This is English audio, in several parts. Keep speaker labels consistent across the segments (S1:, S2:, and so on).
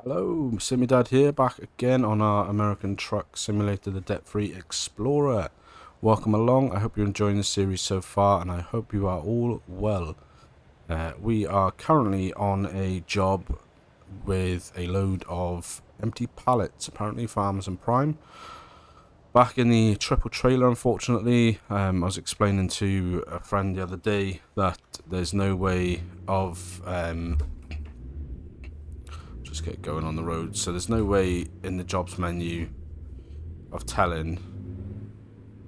S1: Hello, Simmy here, back again on our American Truck Simulator, the Debt-Free Explorer. Welcome along. I hope you're enjoying the series so far, and I hope you are all well. We are currently on a job with a load of empty pallets, apparently for Amazon Prime. Back in the triple trailer, unfortunately, I was explaining to a friend the other day that there's no way of... just get going on the road. So there's no way in the jobs menu of telling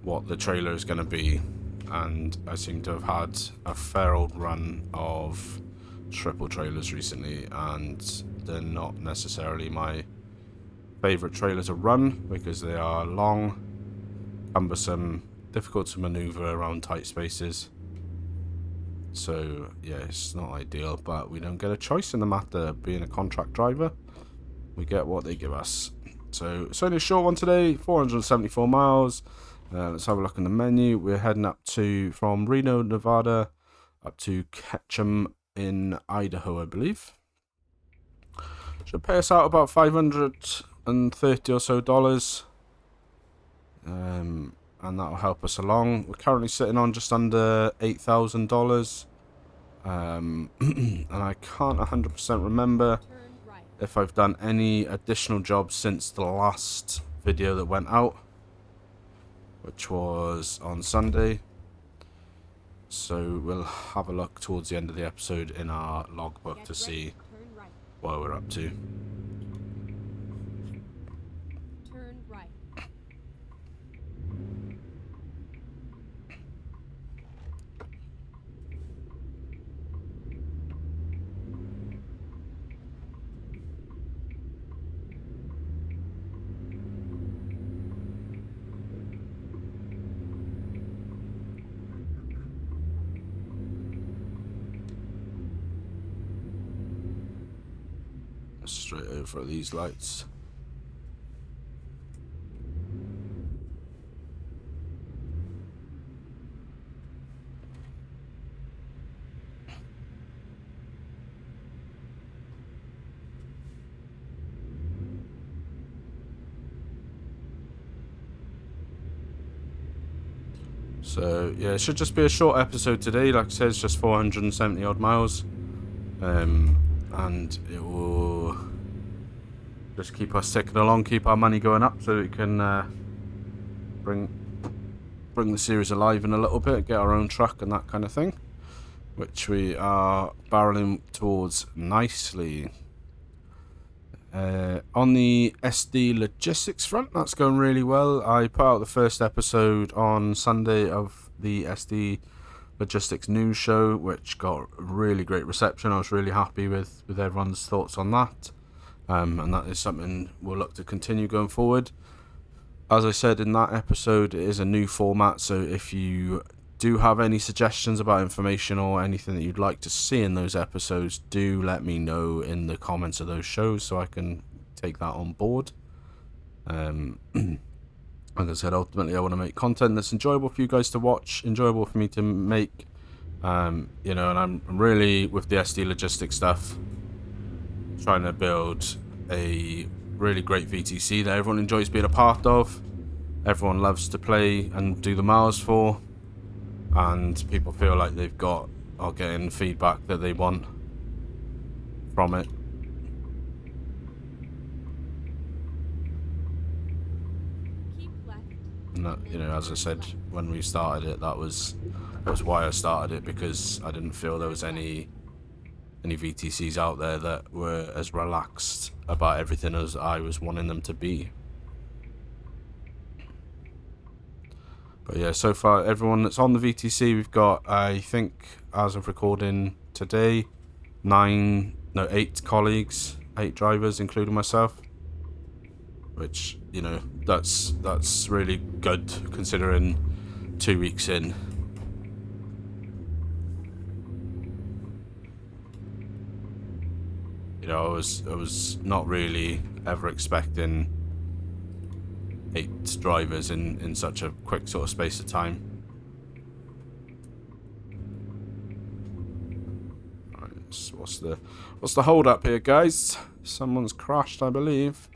S1: what the trailer is going to be, and I seem to have had a fair old run of triple trailers recently, and they're not necessarily my favourite trailer to run because they are long, cumbersome, difficult to manoeuvre around tight spaces. So yeah, it's not ideal, but we don't get a choice in the matter. Being a contract driver, we get what they give us. So it's only a short one today, 474 miles. Let's have a look in the menu. We're heading up from Reno, Nevada, up to Ketchum in Idaho, I believe. Should pay us out about $530 or so dollars. And that'll help us along. We're currently sitting on just under $8,000. And I can't 100% remember if I've done any additional jobs since the last video that went out, which was on Sunday. So we'll have a look towards the end of the episode in our logbook to see what we're up to. Straight over these lights. So yeah, it should just be a short episode today. Like I said, it's just 470 odd miles, and it will just keep us ticking along, keep our money going up, so we can bring the series alive in a little bit, get our own truck and that kind of thing, which we are barreling towards nicely. On the SD logistics front, that's going really well. I put out the first episode on Sunday of the SD logistics news show, which got really great reception. I was really happy with everyone's thoughts on that, and that is something we'll look to continue going forward. As I said in that episode, it is a new format, so if you do have any suggestions about information or anything that you'd like to see in those episodes, do let me know in the comments of those shows so I can take that on board. Like I said, ultimately I want to make content that's enjoyable for you guys to watch, enjoyable for me to make, and I'm really, with the SD logistics stuff, trying to build a really great VTC that everyone enjoys being a part of, everyone loves to play and do the miles for, and people feel like they've got or getting feedback that they want from it. And that, as I said when we started it, that was why I started it, because I didn't feel there was any VTCs out there that were as relaxed about everything as I was wanting them to be. But yeah, so far everyone that's on the VTC, we've got, I think, as of recording today, 8 colleagues, 8 drivers, including myself. Which, that's really good considering 2 weeks in. I was not really ever expecting 8 drivers in such a quick sort of space of time. Alright, what's what's the hold up here, guys? Someone's crashed, I believe.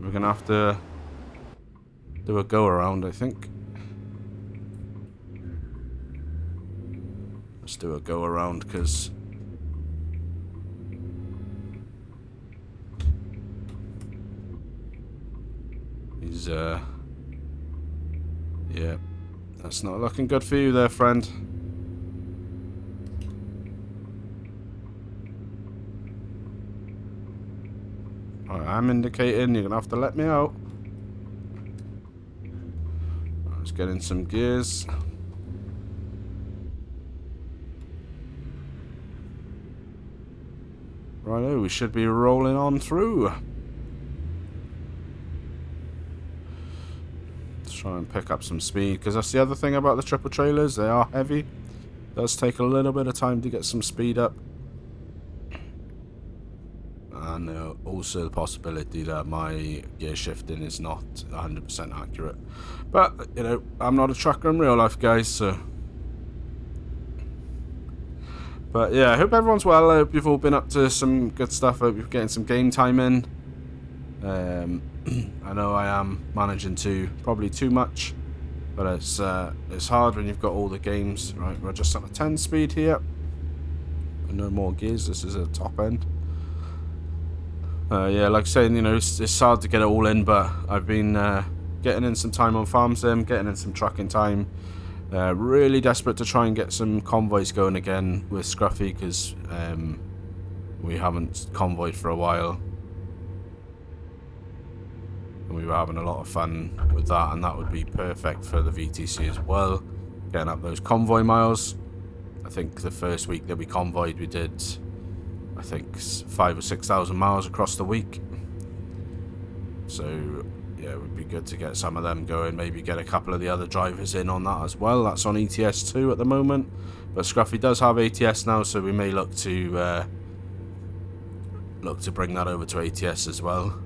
S1: We're gonna have to do a go around, I think. Let's do a go around, because he's yeah, that's not looking good for you there, friend. Alright, I'm indicating, you're gonna have to let me out. Let's get in some gears. Righto, we should be rolling on through. Let's try and pick up some speed, because that's the other thing about the triple trailers, they are heavy. It does take a little bit of time to get some speed up. And also the possibility that my gear shifting is not 100% accurate. But, you know, I'm not a trucker in real life, guys, so... But yeah, I hope everyone's well. I hope you've all been up to some good stuff. I hope you're getting some game time in. I know I am managing to probably too much, but it's hard when you've got all the games. Right, we're just on a 10 speed here. No more gears. This is a top end. Yeah, like saying, you know, it's hard to get it all in, but I've been getting in some time on farm sim, getting in some trucking time. Really desperate to try and get some convoys going again with Scruffy, because we haven't convoyed for a while. And we were having a lot of fun with that, and that would be perfect for the VTC as well. Getting up those convoy miles. I think the first week that we convoyed, we did, I think, 5,000 or 6,000 miles across the week. So yeah, it would be good to get some of them going. Maybe get a couple of the other drivers in on that as well. That's on ETS 2 at the moment, but Scruffy does have ATS now, so we may look to bring that over to ATS as well.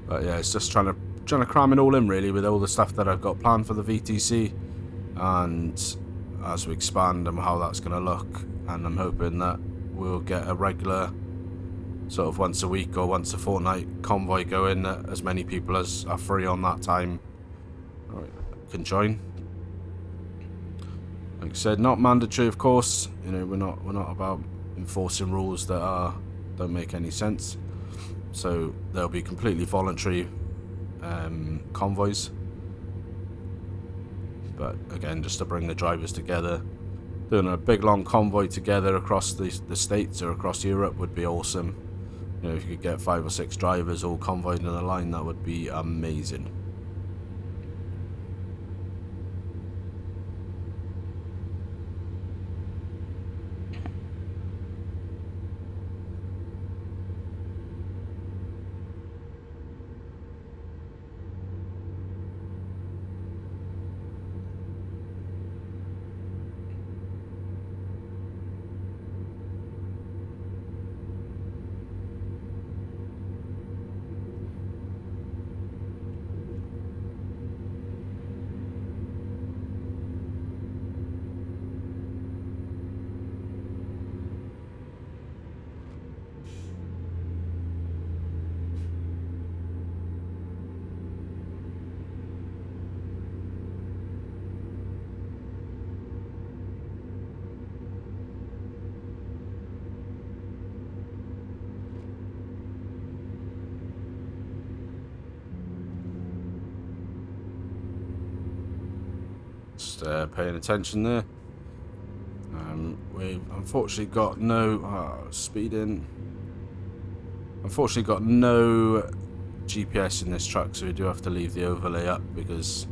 S1: But yeah, it's just trying to cram it all in really, with all the stuff that I've got planned for the VTC, and as we expand and how that's going to look. And I'm hoping that we'll get a regular sort of once a week or once a fortnight convoy going, that as many people as are free on that time can join. Like I said, not mandatory, of course. You know, we're not about enforcing rules that don't make any sense. So there'll be completely voluntary convoys. But again, just to bring the drivers together, doing a big long convoy together across the States or across Europe would be awesome. You know, if you could get 5 or 6 drivers all convoyed in a line, that would be amazing. Just paying attention there. We've unfortunately got no speeding. Unfortunately, got no GPS in this truck, so we do have to leave the overlay up because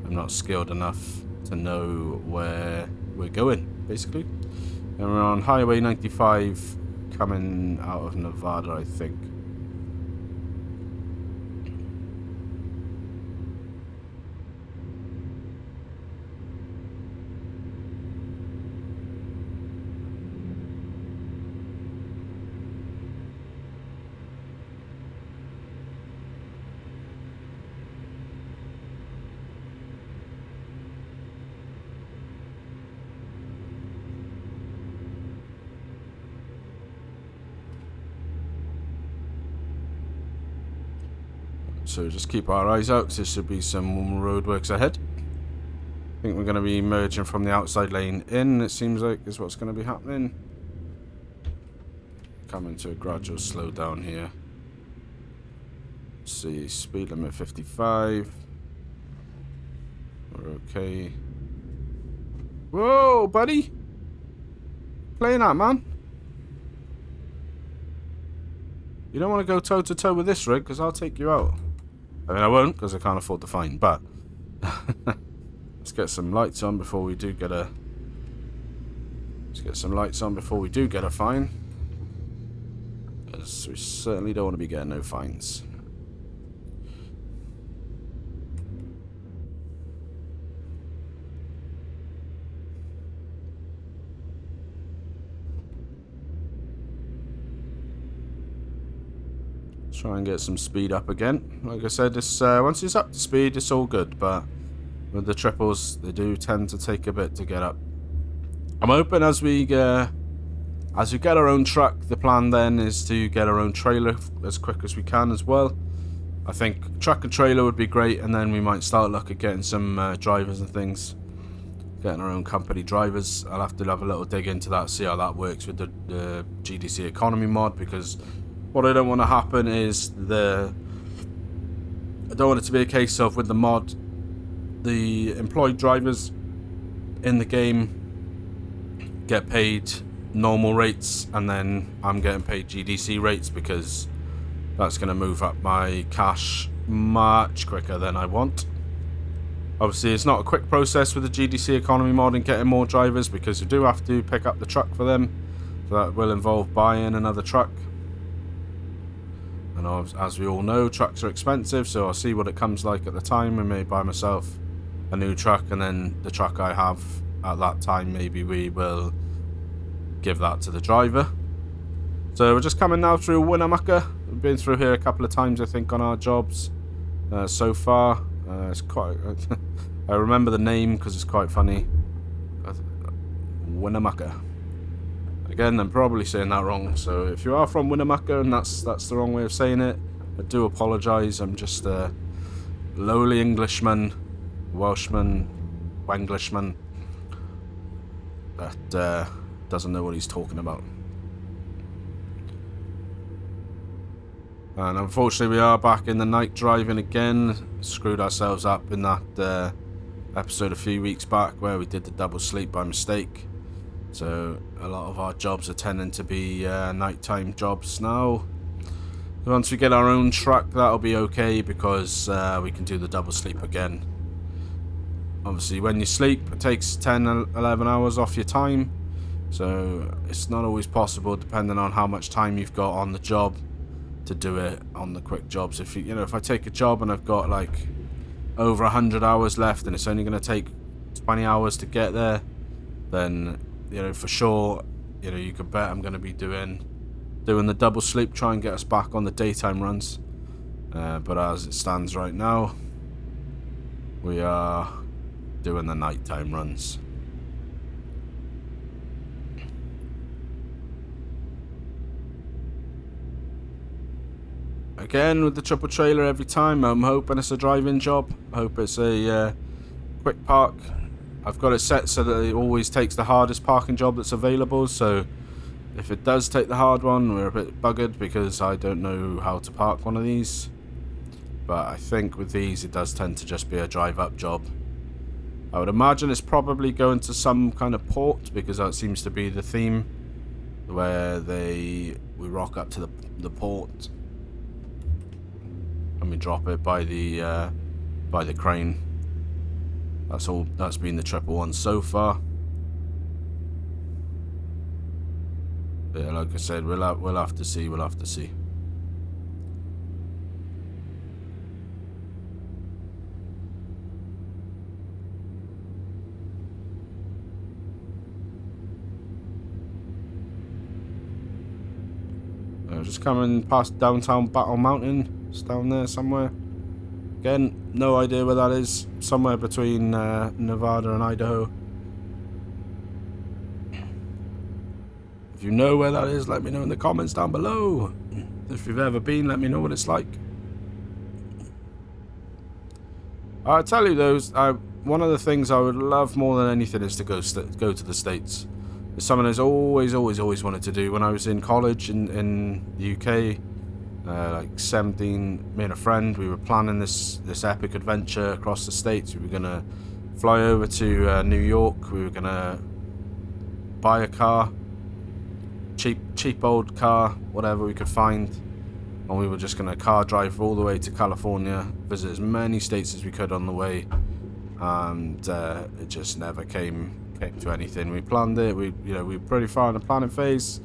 S1: I'm not skilled enough to know where we're going, basically. And we're on Highway 95 coming out of Nevada, I think. So just keep our eyes out, 'cause there should be some roadworks ahead. I think we're going to be merging from the outside lane in, it seems like, is what's going to be happening. Coming to a gradual slowdown here. Let's see, speed limit 55. We're okay. Whoa, buddy! Playing that, man. You don't want to go toe to toe with this rig, because I'll take you out. I mean, I won't, because I can't afford the fine, but let's get some lights on before we do get a. Let's get some lights on before we do get a fine, because we certainly don't want to be getting no fines. Try and get some speed up again. Like I said, this once it's up to speed, it's all good. But with the triples, they do tend to take a bit to get up. I'm hoping as we get our own truck, the plan then is to get our own trailer as quick as we can as well. I think truck and trailer would be great, and then we might start looking at getting some drivers and things. Getting our own company drivers. I'll have to have a little dig into that, see how that works with the GDC economy mod, because what I don't want to happen is I don't want it to be a case of with the mod, the employed drivers in the game get paid normal rates, and then I'm getting paid GDC rates, because that's going to move up my cash much quicker than I want. Obviously, it's not a quick process with the GDC economy mod and getting more drivers, because you do have to pick up the truck for them, so that will involve buying another truck. And as we all know, trucks are expensive, so I'll see what it comes like at the time. I may buy myself a new truck, and then the truck I have at that time, maybe we will give that to the driver. So we're just coming now through Winnemucca. We've been through here a couple of times, I think, on our jobs so far. It's quite. I remember the name because it's quite funny. Winnemucca. Again, I'm probably saying that wrong, so if you are from Winnemucca and that's the wrong way of saying it, I do apologise. I'm just a lowly Englishman, Welshman, Wenglishman that doesn't know what he's talking about. And unfortunately we are back in the night driving again. Screwed ourselves up in that episode a few weeks back where we did the double sleep by mistake. So a lot of our jobs are tending to be nighttime jobs now. Once we get our own truck, that'll be okay, because we can do the double sleep again. Obviously when you sleep, it takes 10-11 hours off your time, so it's not always possible, depending on how much time you've got on the job, to do it on the quick jobs. If if I take a job and I've got like over 100 hours left and it's only going to take 20 hours to get there, then for sure, you can bet I'm going to be doing the double sleep, try and get us back on the daytime runs. But as it stands right now, we are doing the nighttime runs. Again, with the triple trailer every time, I'm hoping it's a drive-in job. I hope it's a quick park. I've got it set so that it always takes the hardest parking job that's available, so if it does take the hard one, we're a bit buggered, because I don't know how to park one of these. But I think with these, it does tend to just be a drive-up job. I would imagine it's probably going to some kind of port, because that seems to be the theme, where we rock up to the port and we drop it by the crane. That's been the triple one so far. But yeah, like I said, we'll have to see. We'll have to see. Just coming past downtown Battle Mountain. It's down there somewhere. Again, no idea where that is. Somewhere between Nevada and Idaho. If you know where that is, let me know in the comments down below. If you've ever been, let me know what it's like. I tell you, those one of the things I would love more than anything is to go to the States. It's something I've always wanted to do. When I was in college in the UK, like 17, me and a friend, we were planning this epic adventure across the States. We were gonna fly over to New York. We were gonna buy a car, cheap old car, whatever we could find, and we were just gonna car drive all the way to California, visit as many states as we could on the way, and it just never came to anything. We planned it. We were pretty far in the planning phase,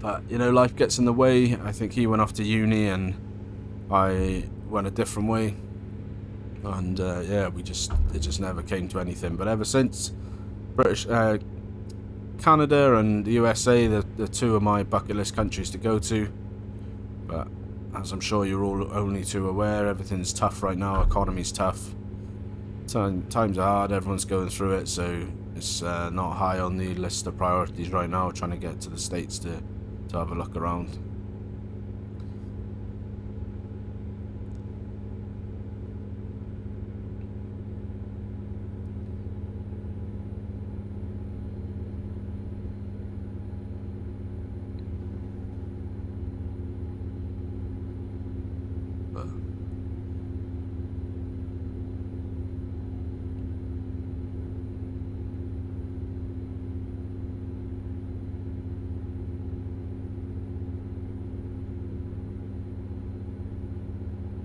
S1: but life gets in the way. I think he went off to uni, and I went a different way, and it just never came to anything. But ever since, Canada and the USA, the two of my bucket list countries to go to. But as I'm sure you're all only too aware, everything's tough right now. Economy's tough. Times are hard. Everyone's going through it, so it's not high on the list of priorities right now. Trying to get to the States to have a look around.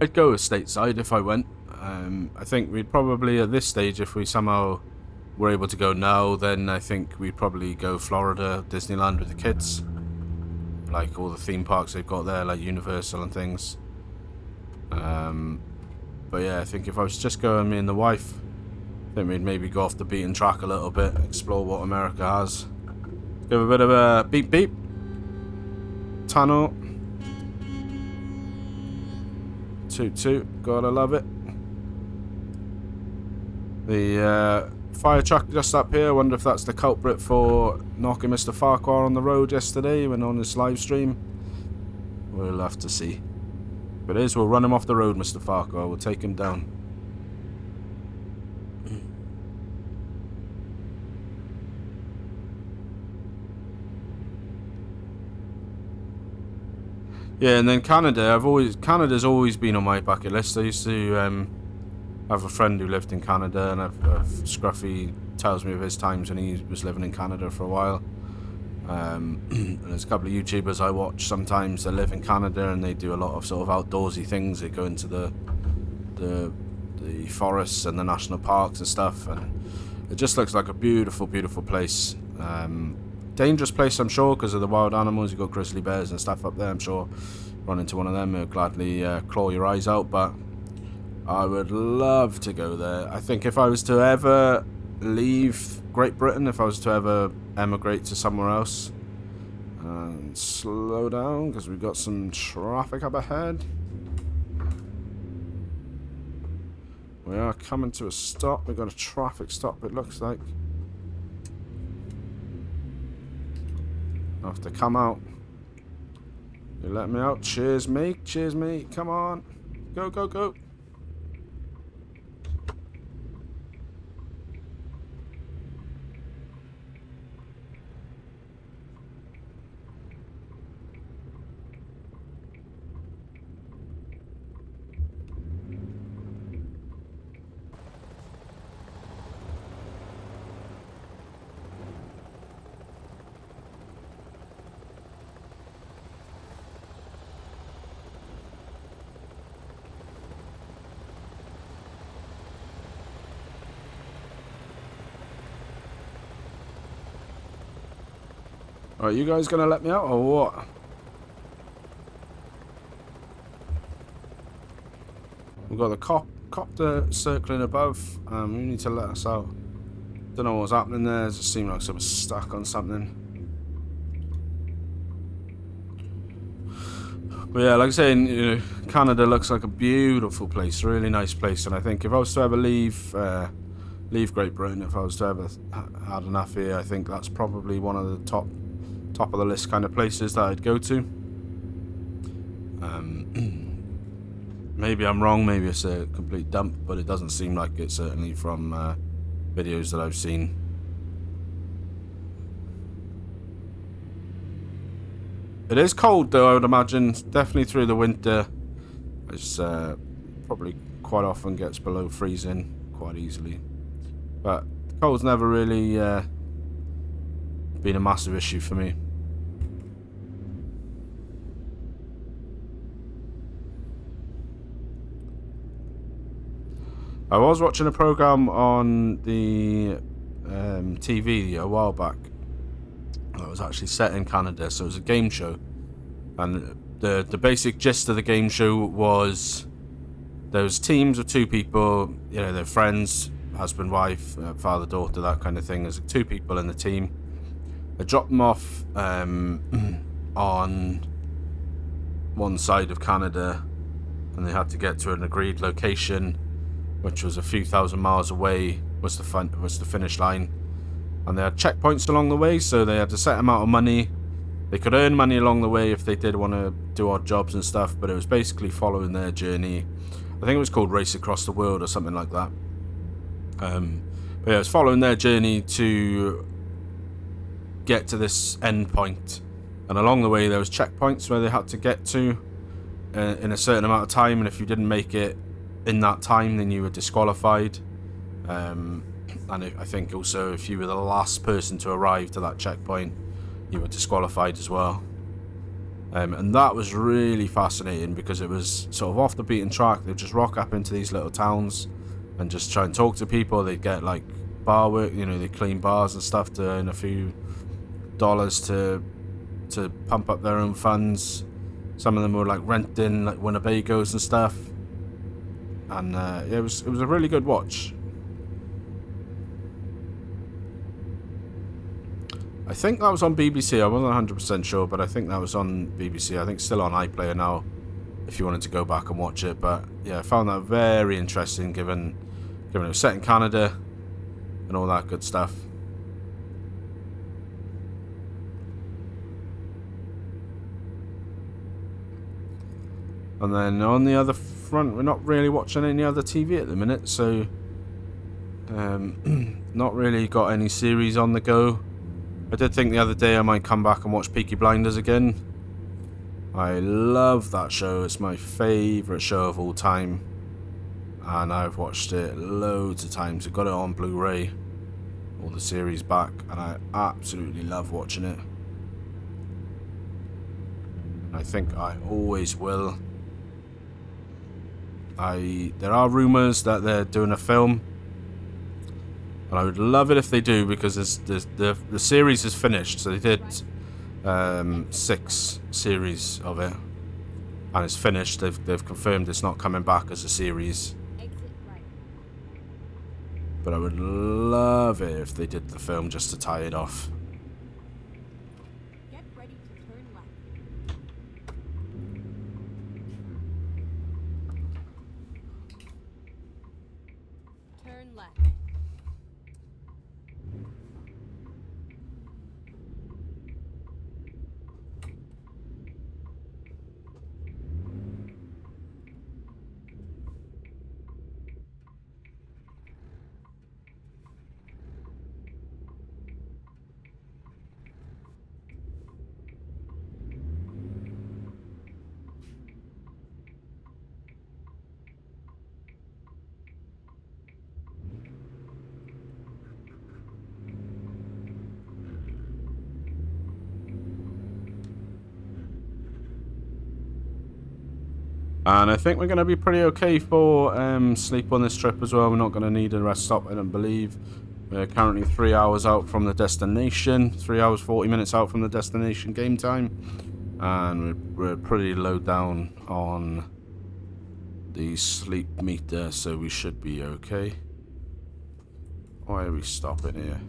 S1: I'd go stateside if I went. I think we'd probably, at this stage, if we somehow were able to go now, then I think we'd probably go Florida, Disneyland with the kids. Like all the theme parks they've got there, like Universal and things. But yeah, I think if I was just going, me and the wife, I think we'd maybe go off the beaten track a little bit, explore what America has. Give a bit of a beep beep. Tunnel. Toot toot, gotta love it. The fire truck just up here, I wonder if that's the culprit for knocking Mr. Farquhar on the road yesterday when on this live stream. We'll have to see. If it is, we'll run him off the road, Mr. Farquhar. We'll take him down. Yeah, and then Canada's always been on my bucket list. I used to have a friend who lived in Canada, and Scruffy tells me of his times when he was living in Canada for a while. And there's a couple of YouTubers I watch sometimes that live in Canada, and they do a lot of sort of outdoorsy things. They go into the forests and the national parks and stuff, and it just looks like a beautiful, beautiful place. Dangerous place, I'm sure, because of the wild animals. You've got grizzly bears and stuff up there. I'm sure run into one of them, they'll gladly claw your eyes out. But I would love to go there. I think if I was to ever leave Great Britain, if I was to ever emigrate to somewhere else, and slow down because we've got some traffic up ahead. We are coming to a stop. We've got a traffic stop, it looks like. I have to come out. You let me out. Cheers, mate. Cheers, mate. Come on. Go, go, go. Alright, you guys gonna let me out or what? We've got the copter circling above. We need to let us out. Don't know what's happening there. It just seemed like someone was stuck on something. But yeah, like I say, Canada looks like a beautiful place, really nice place. And I think if I was to ever leave Great Britain, if I was to ever had enough here, I think that's probably one of the top of the list kind of places that I'd go to. Maybe I'm wrong, maybe it's a complete dump, but it doesn't seem like it, certainly from videos that I've seen. It is cold though, I would imagine. Definitely through the winter. It's probably quite often gets below freezing quite easily. But the cold's never really been a massive issue for me. I was watching a program on the TV a while back that was actually set in Canada, so it was a game show. And the basic gist of the game show was there was teams of two people, you know, they're friends, husband, wife, father, daughter, that kind of thing. There's two people in the team. They drop them off on one side of Canada, and they had to get to an agreed location, which was a few thousand miles away, was the finish line. And they had checkpoints along the way, so they had a set amount of money. They could earn money along the way if they did want to do odd jobs and stuff, but it was basically following their journey. I think it was called Race Across the World or something like that. But yeah, it was following their journey to get to this end point. And along the way there was checkpoints where they had to get to in a certain amount of time, and if you didn't make it in that time, then you were disqualified. And I think also if you were the last person to arrive to that checkpoint, you were disqualified as well. And that was really fascinating because it was sort of off the beaten track. They'd just rock up into these little towns and just try and talk to people. They'd get like bar work, you know, they clean bars and stuff to earn a few dollars to pump up their own funds. Some of them were like renting like Winnebagos and stuff. And yeah, it was a really good watch. I think that was on BBC. I wasn't 100% sure, but I think that was on BBC. I think it's still on iPlayer now, if you wanted to go back and watch it. But yeah, I found that very interesting, given it was set in Canada and all that good stuff. And then on the other front, we're not really watching any other TV at the minute, so not really got any series on the go. I did think the other day I might come back and watch Peaky Blinders again. I love that show. It's my favourite show of all time. And I've watched it loads of times. I got it on Blu-ray, all the series back, and I absolutely love watching it. And I think I always will. There are rumours that they're doing a film. And I would love it if they do, because the series is finished. So they did 6 series of it, and it's finished. They've confirmed it's not coming back as a series. But I would love it if they did the film just to tie it off.
S2: Get ready to turn left. Turn left.
S1: And I think we're going to be pretty okay for sleep on this trip as well. We're not going to need a rest stop, I don't believe. We're currently 3 hours out from the destination. 3 hours, 40 minutes out from the destination game time. And we're pretty low down on the sleep meter, so we should be okay. Why are we stopping here?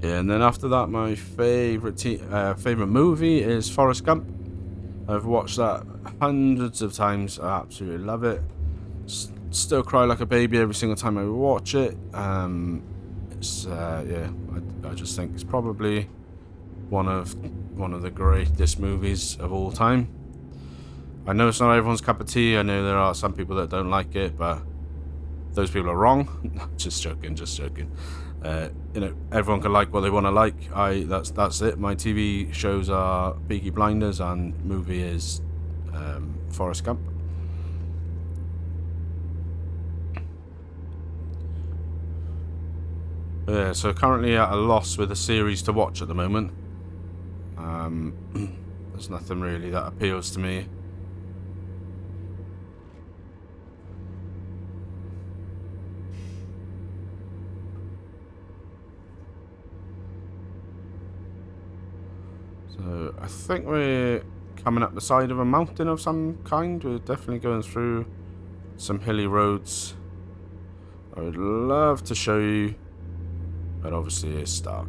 S1: Yeah, and then after that, my favorite movie is Forrest Gump. I've watched that hundreds of times. I absolutely love it. Still cry like a baby every single time I watch it. Yeah, I just think it's probably one of the greatest movies of all time. I know it's not everyone's cup of tea. I know there are some people that don't like it, but those people are wrong. Just joking. Everyone can like what they want to like. That's it. My TV shows are Peaky Blinders, and movie is Forrest Gump. Yeah, so currently at a loss with a series to watch at the moment. There's nothing really that appeals to me. So I think we're coming up the side of a mountain of some kind. We're definitely going through some hilly roads. I would love to show you, but obviously it's dark.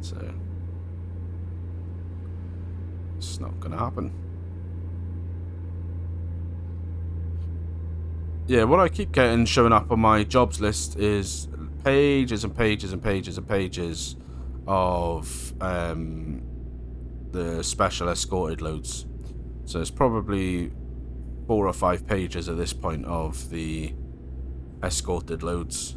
S1: So it's not going to happen. Yeah, what I keep getting showing up on my jobs list is pages and pages and pages and pages of the special escorted loads. So it's probably 4 or 5 pages at this point of the escorted loads.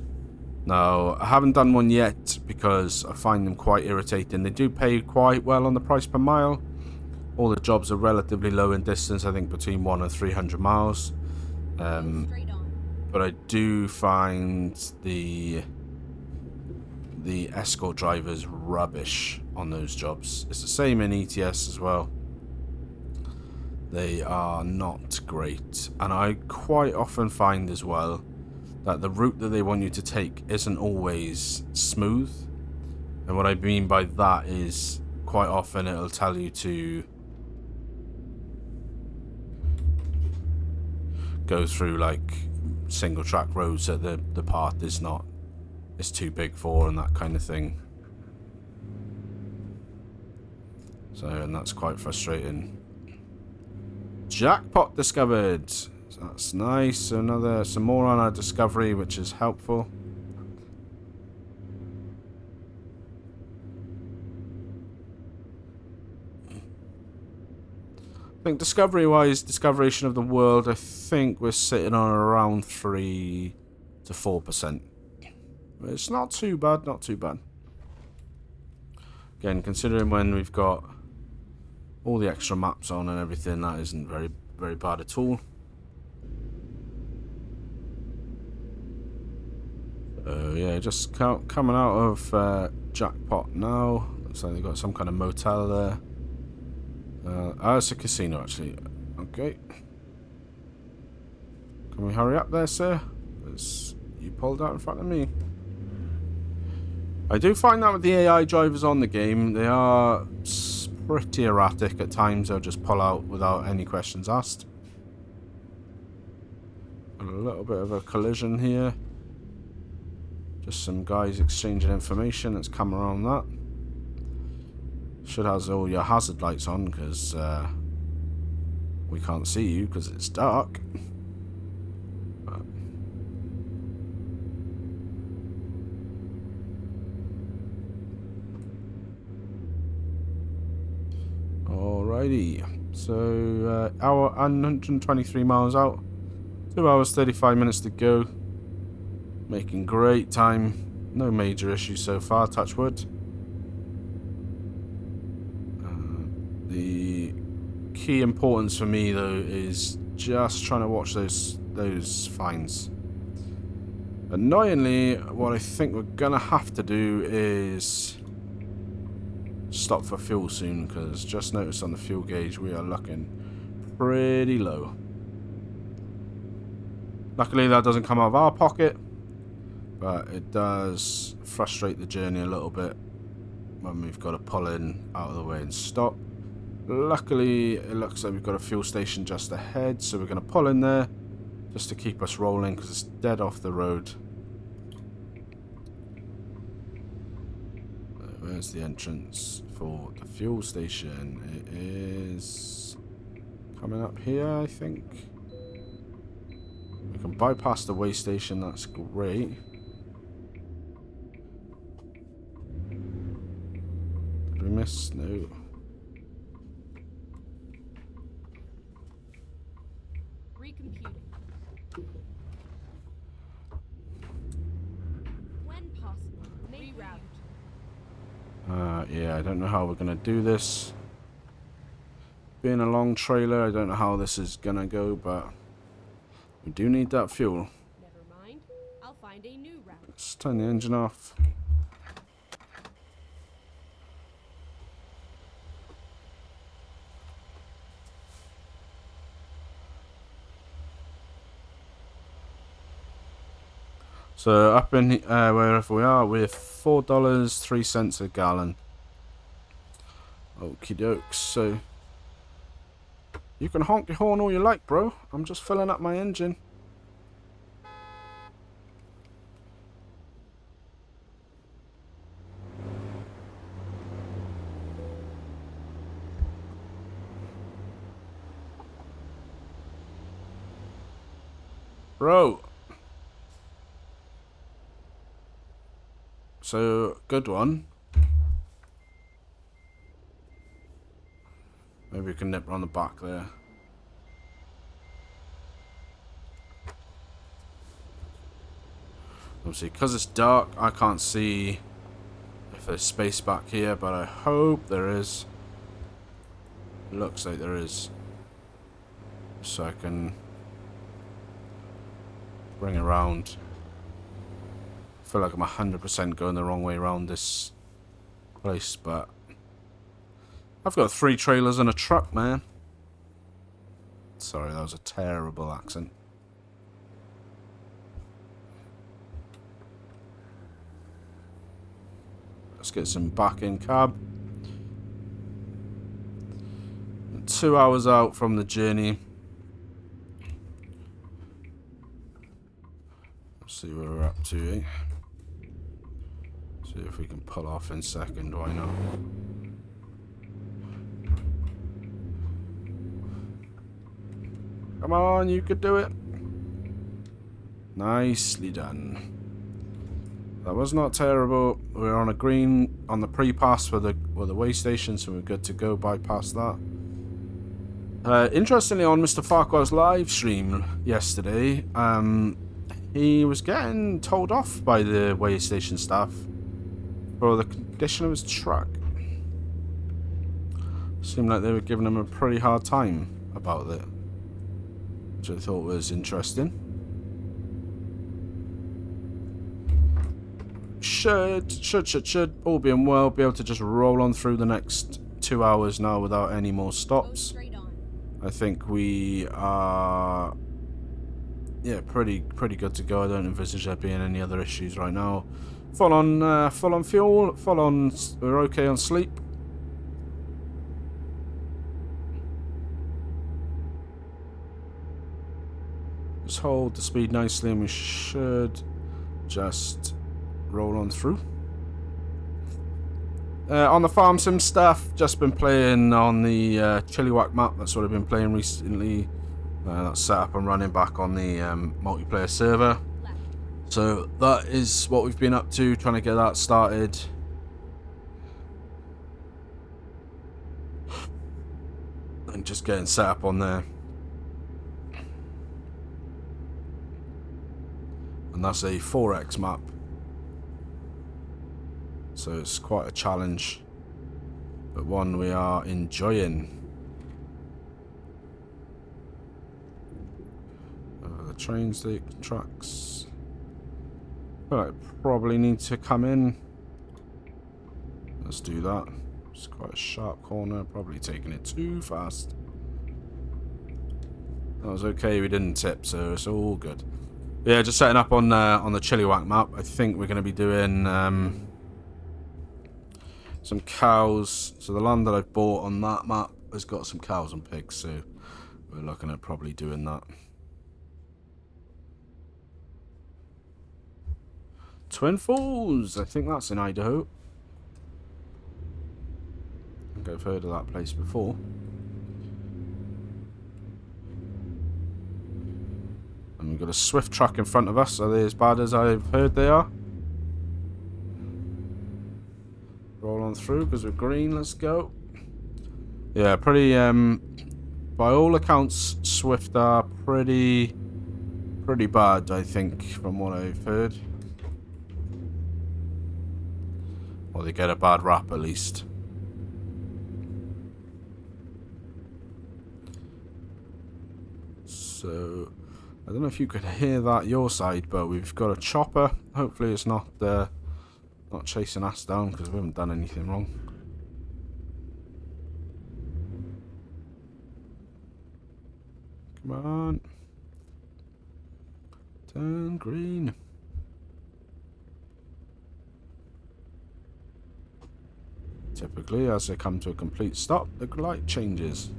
S1: Now, I haven't done one yet because I find them quite irritating. They do pay quite well on the price per mile. All the jobs are relatively low in distance, I think between 100 and 300 miles.
S2: Straight on.
S1: But I do find the escort drivers rubbish on those jobs. It's the same in ETS as well. They are not great, and I quite often find as well that the route that they want you to take isn't always smooth. And what I mean by that is quite often it'll tell you to go through like single track roads that the path is too big for, and that kind of thing. So, and that's quite frustrating. Jackpot discovered. So that's nice. So some more on our discovery, which is helpful. I think discovery-wise, discoveration of the world, I think we're sitting on around 3 to 4%. It's not too bad, not too bad. Again, considering when we've got all the extra maps on and everything, that isn't very, very bad at all. Yeah, just coming out of Jackpot now. Looks like they've got some kind of motel there. It's a casino, actually. Okay. Can we hurry up there, sir? Because you pulled out in front of me. I do find that with the AI drivers on the game, they are pretty erratic at times. They'll just pull out without any questions asked. A little bit of a collision here. Just some guys exchanging information. Let's come around that. Should have all your hazard lights on because we can't see you because it's dark. But alrighty, so hour and 123 miles out, 2 hours 35 minutes to go. Making great time, no major issues so far, touch wood. The key importance for me though is just trying to watch those fines. Annoyingly, what I think we're gonna have to do is stop for fuel soon, because just noticed on the fuel gauge we are looking pretty low. Luckily that doesn't come out of our pocket, but it does frustrate the journey a little bit when we've got to pull in out of the way and stop. Luckily, it looks like we've got a fuel station just ahead, so we're going to pull in there just to keep us rolling because it's dead off the road. There's the entrance for the fuel station. It is coming up here, I think. We can bypass the way station, that's great. Did we miss? No.
S2: Recomputing. When possible, reroute.
S1: Yeah, I don't know how we're going to do this. Being a long trailer, I don't know how this is going to go, but we do need that fuel.
S2: Never mind. I'll find a new route.
S1: Let's turn the engine off. So up in wherever we are, we're $4.03 a gallon. Okie dokes. So you can honk your horn all you like, bro. I'm just filling up my engine. Bro. So, good one. Maybe we can nip around the back there. Obviously, because it's dark, I can't see if there's space back here, but I hope there is. Looks like there is. So I can bring around. I feel like I'm 100% going the wrong way around this place, but I've got 3 trailers and a truck, man. Sorry, that was a terrible accent. Let's get some back in cab. 2 hours out from the journey. Let's see where we're up to, eh? See if we can pull off in second, why not? Come on, you could do it. Nicely done. That was not terrible. We're on a green on the pre-pass for the way station, so we're good to go. Bypass that. Interestingly, on Mr. Farquhar's live stream yesterday, he was getting told off by the way station staff for the condition of his truck. Seemed like they were giving him a pretty hard time about it, which I thought was interesting. Should all being well, be able to just roll on through the next 2 hours now without any more
S2: Go
S1: stops.
S2: straight on.
S1: I think we are, yeah, pretty good to go. I don't envisage there being any other issues right now. Full on fuel, we're okay on sleep. Just hold the speed nicely and we should just roll on through. On the farm sim stuff, just been playing on the Chilliwack map. That's what I've been playing recently. That's set up and running back on the multiplayer server.
S2: Left.
S1: So that is what we've been up to, trying to get that started. And just getting set up on there. And that's a 4x map. So it's quite a challenge, but one we are enjoying. The trains, the trucks. Well, I probably need to come in. Let's do that. It's quite a sharp corner, probably taking it too fast. That was okay, we didn't tip, so it's all good. Yeah, just setting up on the Chilliwack map. I think we're going to be doing some cows. So the land that I've bought on that map has got some cows and pigs, so we're looking at probably doing that. Twin Falls, I think that's in Idaho. think I've heard of that place before. And we've got a swift truck in front of us. Are they as bad as I've heard they are? Roll on through because we're green. Let's go. Yeah, pretty, by all accounts, Swift are pretty bad, I think, from what I've heard. Or they get a bad rap, at least. So, I don't know if you could hear that your side, but we've got a chopper. Hopefully it's not chasing us down, because we haven't done anything wrong. Come on. Turn green. Typically, as they come to a complete stop, the light changes.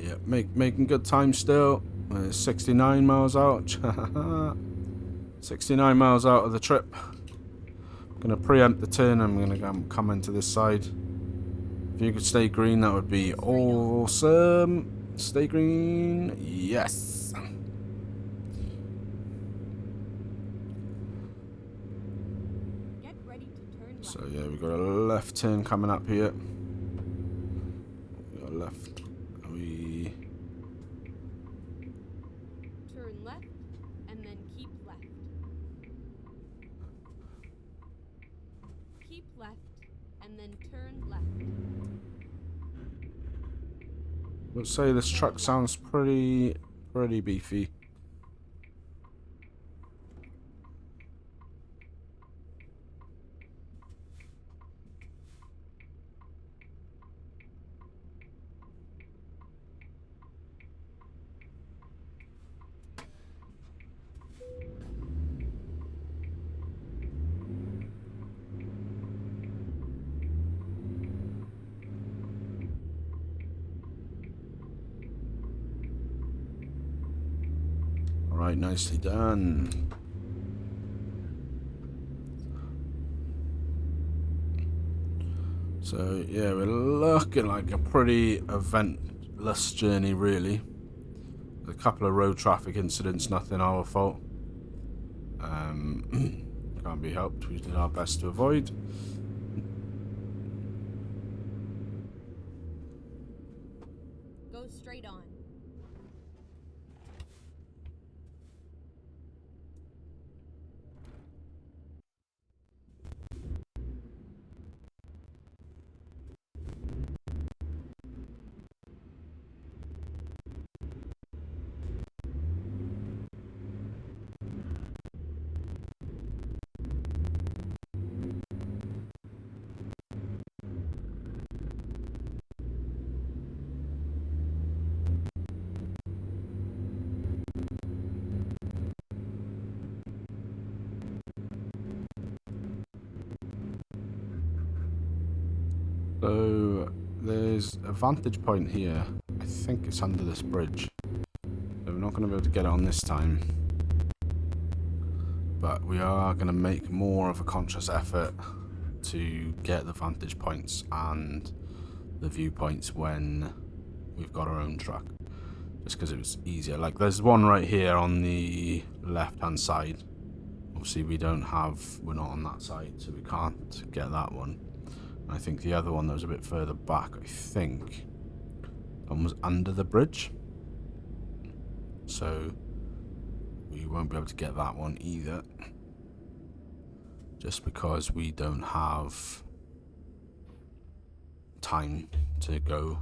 S1: Yeah, making good time still. 69 miles out. 69 miles out of the trip. Gonna preempt the turn. I'm gonna come into this side. If you could stay green, that would be awesome. Stay green. Yes.
S2: Get ready to turn left.
S1: So yeah, we've got a left turn coming up here. We got a left. We
S2: Turn left, and then keep left. Keep left, and then turn left.
S1: would say this truck sounds pretty beefy. Alright, nicely done. So yeah, we're looking like a pretty eventless journey, really. A couple of road traffic incidents, nothing our fault. Can't be helped. We did our best to avoid.
S2: Go straight on.
S1: So there's a vantage point here. I think it's under this bridge. So we're not going to be able to get it on this time. But we are going to make more of a conscious effort to get the vantage points and the viewpoints when we've got our own truck. Just because it was easier. Like there's one right here on the left hand side. Obviously we're not on that side, so we can't get that one. I think the other one that was a bit further back, I think one was under the bridge. So we won't be able to get that one either. Just because we don't have time to go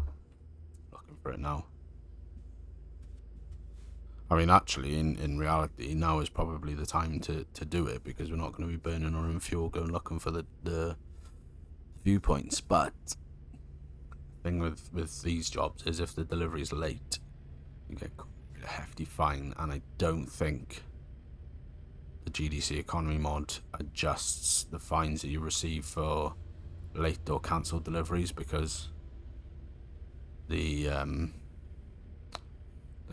S1: looking for it now. I mean, actually, in reality, now is probably the time to do it, because we're not going to be burning our own fuel going looking for the viewpoints. But the thing with these jobs is if the delivery is late, you get a hefty fine, and I don't think the GDC economy mod adjusts the fines that you receive for late or cancelled deliveries, because they're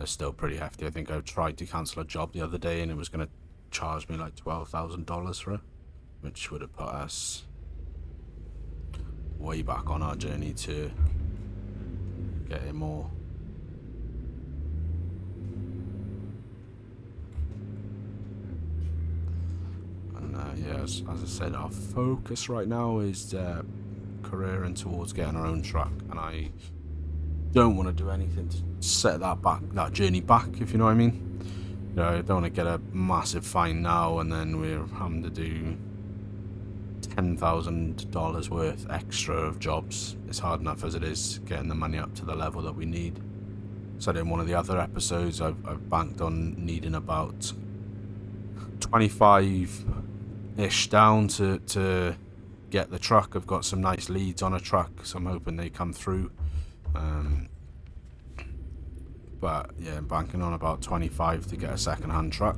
S1: still pretty hefty. I think I tried to cancel a job the other day and it was going to charge me like $12,000 for it, which would have put us way back on our journey to getting more. And yeah, as I said, our focus right now is careering towards getting our own truck, and I don't want to do anything to set that journey back, if you know what I mean. You know, I don't want to get a massive fine now and then we're having to do $10,000 worth extra of jobs. It's hard enough as it is getting the money up to the level that we need. So in one of the other episodes, I've banked on needing about 25-ish down to get the truck. I've got some nice leads on a truck, so I'm hoping they come through. But yeah, I'm banking on about 25 to get a second-hand truck.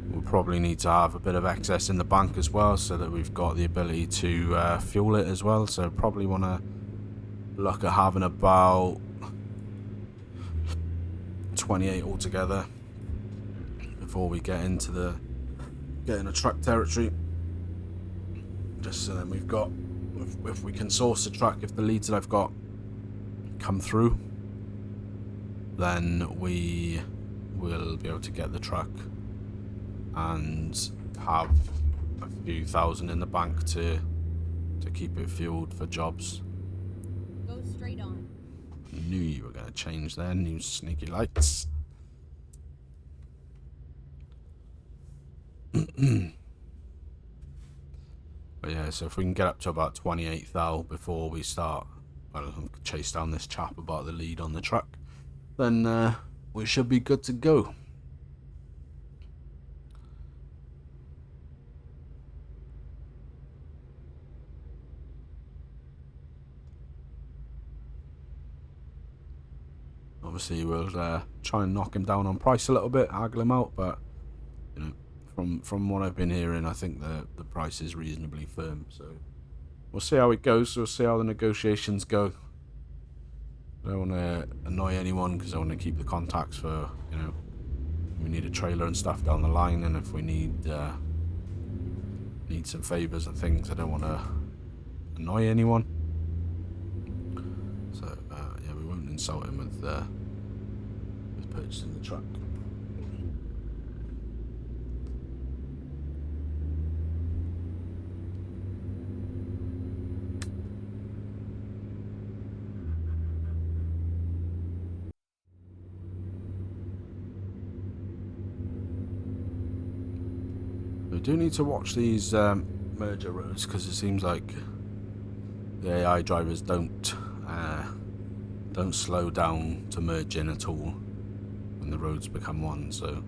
S1: We'll probably need to have a bit of excess in the bank as well, so that we've got the ability to fuel it as well. So probably want to look at having about 28 altogether before we get into the getting a truck territory. Just so then we've got, if we can source a truck, if the leads that I've got come through, then we will be able to get the truck and have a few thousand in the bank to keep it fueled for jobs.
S2: Go straight on.
S1: Knew you were going to change there, new sneaky lights. But yeah, so if we can get up to about 28 thou before we start, chase down this chap about the lead on the truck, then we should be good to go. Obviously, we'll try and knock him down on price a little bit, haggle him out, but you know, from what I've been hearing, I think the price is reasonably firm. So we'll see how it goes. We'll see how the negotiations go. I don't want to annoy anyone because I want to keep the contacts for, you know, we need a trailer and stuff down the line, and if we need some favours and things, I don't want to annoy anyone. So yeah, we won't insult him with purchasing the truck. We do need to watch these merger roads, because it seems like the AI drivers don't slow down to merge in at all when the roads become one. So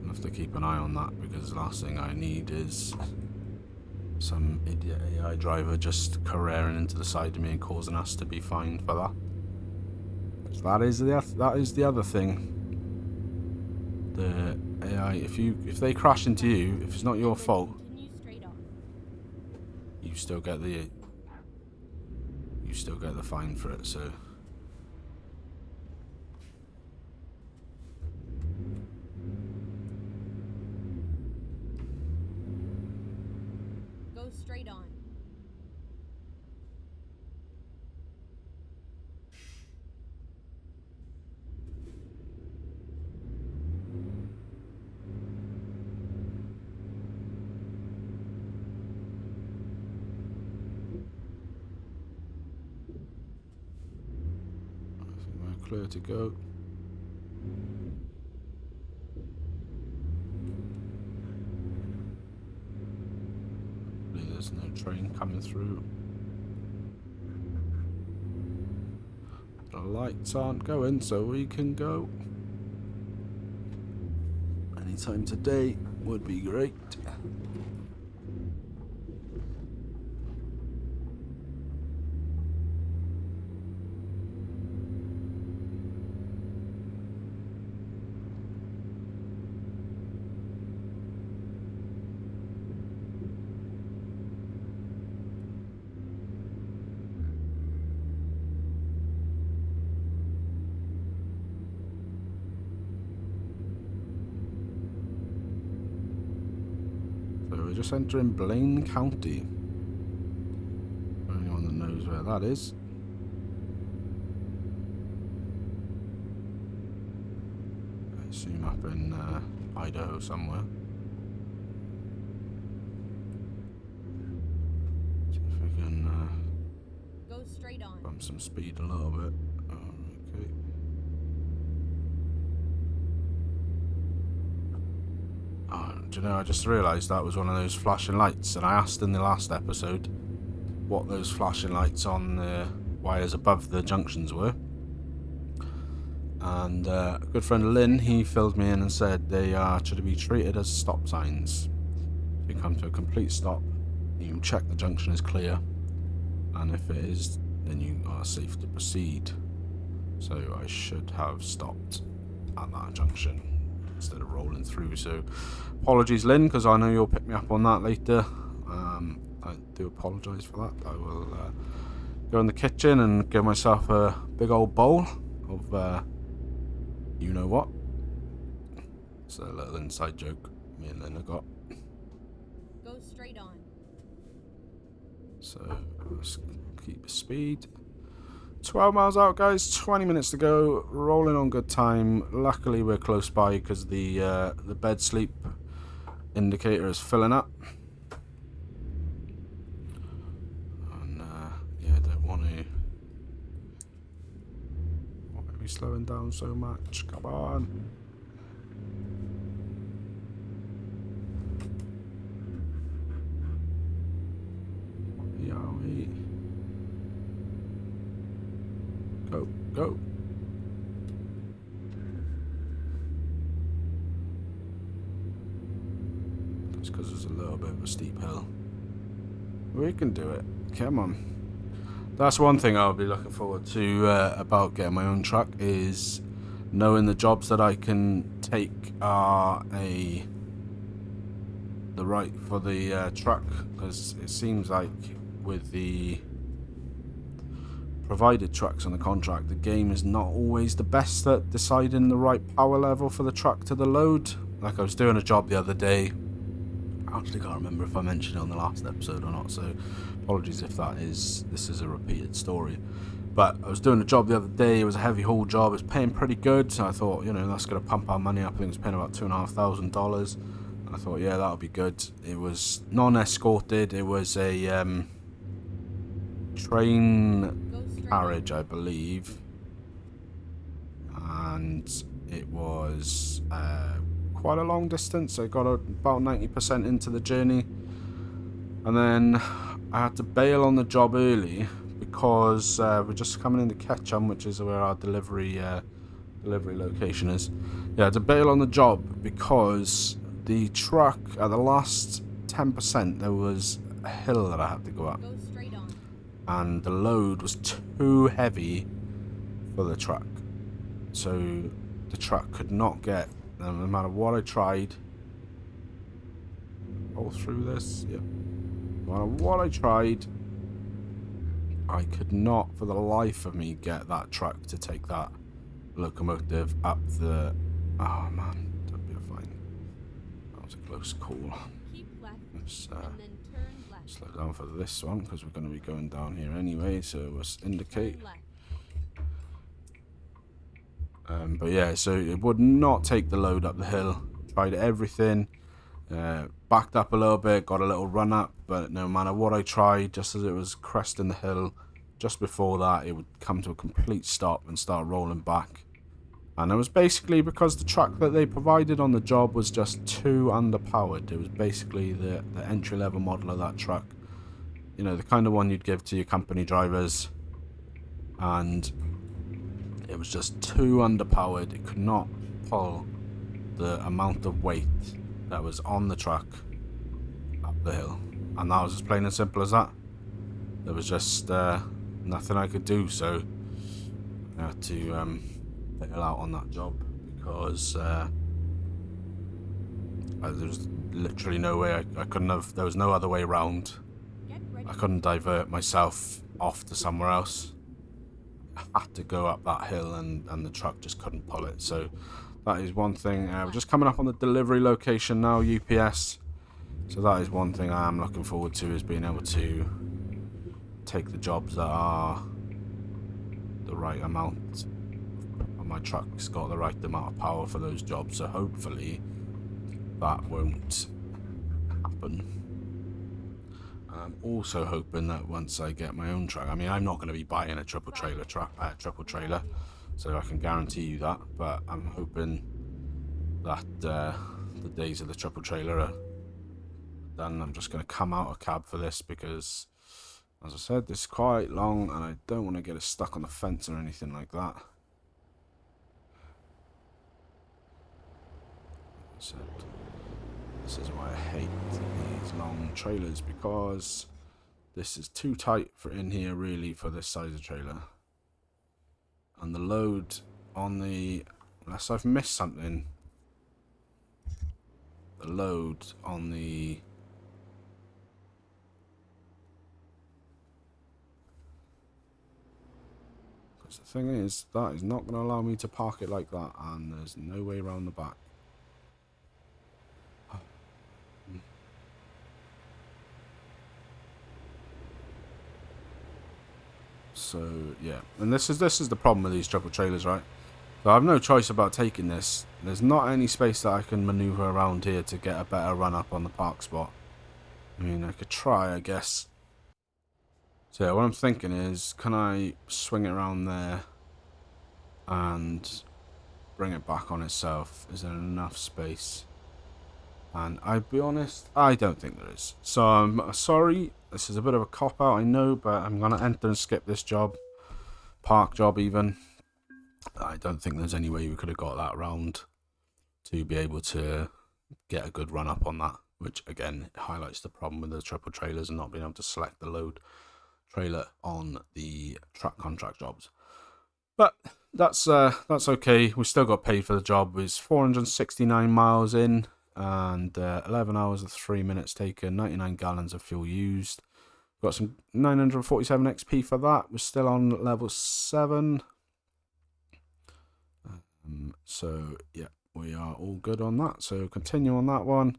S1: I'll have to keep an eye on that, because the last thing I need is some idiot AI driver just careering into the side of me and causing us to be fined for that. So that is the other thing. The AI, if they crash into you, if it's not your fault,
S2: Continue straight on.
S1: you still get the fine for it. So
S2: Go straight on.
S1: I think we're clear to go. There's no train coming through. The lights aren't going, so we can go. Anytime today would be great. just entering Blaine County. For anyone that knows where that is. I assume up in Idaho somewhere. See if we can
S2: Go straight on.
S1: bump some speed a little bit. Okay. Oh, do you know, I just realised that was one of those flashing lights, and I asked in the last episode what those flashing lights on the wires above the junctions were. And a good friend Lynn, he filled me in and said they are to be treated as stop signs. If you come to a complete stop, you check the junction is clear, and if it is, then you are safe to proceed. So I should have stopped at that junction instead of rolling through. So apologies, Lynn, because I know you'll pick me up on that later. I do apologise for that. I will go in the kitchen and give myself a big old bowl of you know what. It's a little inside joke me and Lynn have got.
S2: Go straight on.
S1: So let's keep the speed. 12 miles out, guys. 20 minutes to go. Rolling on good time. Luckily, we're close by because the bed sleep indicator is filling up. And yeah, I don't want to. Why are we slowing down so much? Come on. Yeah, we. Go, go. That's because there's a little bit of a steep hill. We can do it. Come on. That's one thing I'll be looking forward to about getting my own truck, is knowing the jobs that I can take are the right for the truck, because it seems like with the provided trucks on the contract, the game is not always the best at deciding the right power level for the truck to the load. Like, I was doing a job the other day. I actually can't remember if I mentioned it on the last episode or not, so apologies if this is a repeated story. But I was doing a job the other day. It was a heavy haul job. It was paying pretty good, so I thought, you know, that's going to pump our money up. I think it was paying about $2,500. And I thought, yeah, that'll be good. It was non-escorted. It was a train carriage, I believe, and it was quite a long distance. I got about 90% into the journey, and then I had to bail on the job early because we're just coming into Ketchum, which is where our delivery location is. Yeah, I had to bail on the job because the truck at the last 10% there was a hill that I had to go up.
S2: Go straight on.
S1: And the load was too heavy for the truck, so the truck could not get, no matter what I tried, all through this, yeah, no matter what I tried, I could not for the life of me get that truck to take that locomotive up the, oh man, that'd be fine. That was a close call.
S2: Keep left
S1: Let's
S2: and then turn left.
S1: slow down for this one because we're going to be going down here anyway, so let's indicate.
S2: Turn left.
S1: But yeah, so it would not take the load up the hill. Tried everything, backed up a little bit, got a little run up, but no matter what I tried, just as it was cresting the hill, just before that, it would come to a complete stop and start rolling back. And it was basically because the truck that they provided on the job was just too underpowered. It was basically the entry-level model of that truck. You know, the kind of one you'd give to your company drivers. And it was just too underpowered. It could not pull the amount of weight that was on the truck up the hill. And that was as plain and simple as that. There was just nothing I could do, so I had to bail out on that job because there was literally no way I couldn't have, there was no other way around.
S2: Get ready.
S1: I couldn't divert myself off to somewhere else. I had to go up that hill and the truck just couldn't pull it. So that is one thing. We're just coming up on the delivery location now, UPS. So that is one thing I am looking forward to, is being able to take the jobs that are the right amount. My truck's got the right amount of power for those jobs, so hopefully that won't happen. I'm also hoping that once I get my own truck, I mean, I'm not going to be buying a triple trailer, so I can guarantee you that, but I'm hoping that the days of the triple trailer are done. I'm just going to come out of cab for this because, as I said, this is quite long and I don't want to get it stuck on the fence or anything like that. So this is why I hate these long trailers, because this is too tight for in here really for this size of trailer. And the load on the, unless I've missed something, the load on the the thing is, that is not going to allow me to park it like that, and there's no way around the back. So yeah, and this is the problem with these triple trailers, right? So I have no choice about taking this. There's not any space that I can maneuver around here to get a better run up on the park spot. I mean, I could try, I guess. So yeah, what I'm thinking is, can I swing it around there and bring it back on itself? Is there enough space? And I'll be honest, I don't think there is. So I'm sorry, this is a bit of a cop-out, I know, but I'm going to enter and skip this job. Park job, even. I don't think there's any way we could have got that round to be able to get a good run-up on that, which, again, highlights the problem with the triple trailers and not being able to select the load trailer on the truck contract jobs. But that's okay. We still got paid for the job. It was 469 miles in, and 11 hours and 3 minutes taken, 99 gallons of fuel used. Got some 947 XP for that. We're still on level 7. So yeah, we are all good on that. So continue on that one.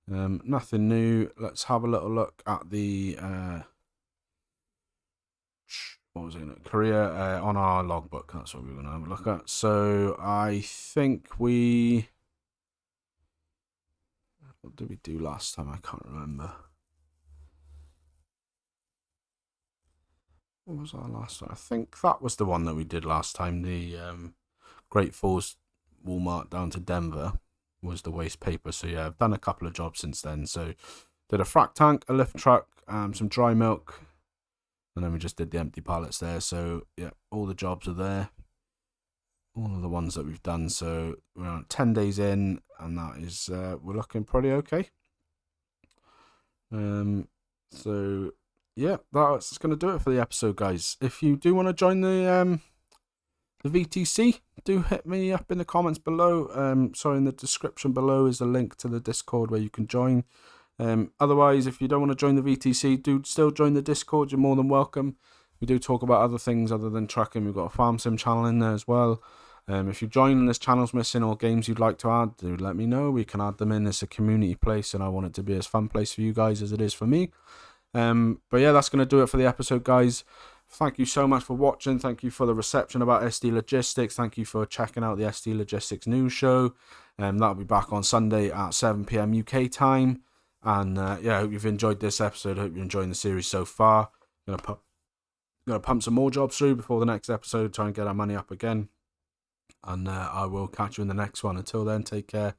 S1: Nothing new. Let's have a little look at the what was it? Career on our logbook. That's what we're going to have a look at. So I think we. What did we do last time? I can't remember. What was our last one? I think that was the one that we did last time. The Great Falls Walmart down to Denver was the waste paper. So yeah, I've done a couple of jobs since then. So did a frac tank, a lift truck, some dry milk, and then we just did the empty pallets there. So yeah, all the jobs are there. All of the ones that we've done. So we're on 10 days in, and that is we're looking pretty okay. So yeah, that's going to do it for the episode, guys. If you do want to join the VTC, do hit me up in the comments below. Sorry, in the description below is a link to the Discord where you can join. Otherwise, if you don't want to join the VTC, do still join the Discord. You're more than welcome. We do talk about other things other than trucking. We've got a farm sim channel in there as well. If you join and this channel's missing or games you'd like to add, do let me know. We can add them in. It's a community place, and I want it to be as fun place for you guys as it is for me. But yeah, that's going to do it for the episode, guys. Thank you so much for watching. Thank you for the reception about SD Logistics. Thank you for checking out the SD Logistics news show. That'll be back on Sunday at 7 p.m. UK time. And yeah, I hope you've enjoyed this episode. I hope you're enjoying the series so far. Gonna pump some more jobs through before the next episode. Try and get our money up again. And I will catch you in the next one. Until then, take care.